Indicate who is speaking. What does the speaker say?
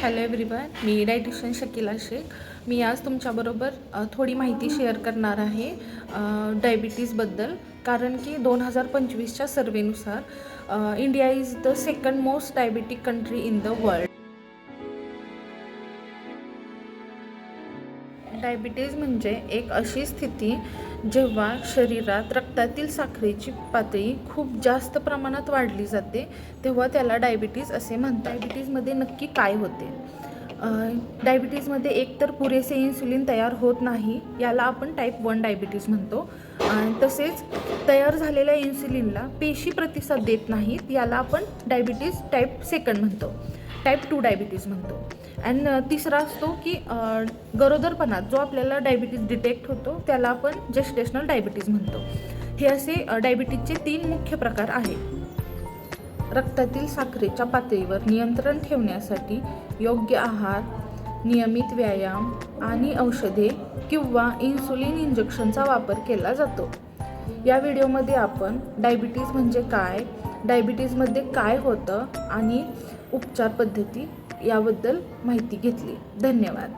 Speaker 1: Hello everyone, मी dietitian Shakila Shaikh. मी आज तुमच्याबरोबर थोडी माहिती शेअर करणार आहे डायबिटीजबद्दल. कारण की 2025च्या सर्वेनुसार India is the second most diabetic country in the world. Diabetes म्हणजे एक अशी स्थिती जेव्हा शरीरात रक्तातील साखरेची पातळी खूप जास्त प्रमाणात वाढली जाते, तेव्हा त्याला डायबिटीज असे म्हणतात. डायबिटीजमध्ये नक्की काय होते? डायबिटीजमध्ये एकतर पुरेसे इन्सुलिन तयार होत नाही, याला आपण टाईप 1 डायबिटीज म्हणतो. तसेच तयार झालेल्या इन्सुलिनला पेशी प्रतिसाद देत नाहीत, याला आपण डायबिटीज टाईप 2 म्हणतो, टाईप 2 डायबिटीज म्हणतो. अँड तिसरा असतो की गरोदरपणात जो आपल्याला डायबिटीज डिटेक्ट होतो त्याला आपण जेस्टेशनल डायबिटीज म्हणतो. हे असे डायबिटीजचे 3 मुख्य प्रकार आहेत. रक्तातील साखरेच्या पातळीवर नियंत्रण ठेवण्यासाठी योग्य आहार, नियमित व्यायाम आणि औषधे किंवा इन्सुलिन इंजेक्शनचा वापर केला जातो. या व्हिडिओमध्ये आपण डायबिटीज म्हणजे काय, डायबिटीजमध्ये काय होतं आणि उपचार पद्धती याबद्दल माहिती घेतली. धन्यवाद.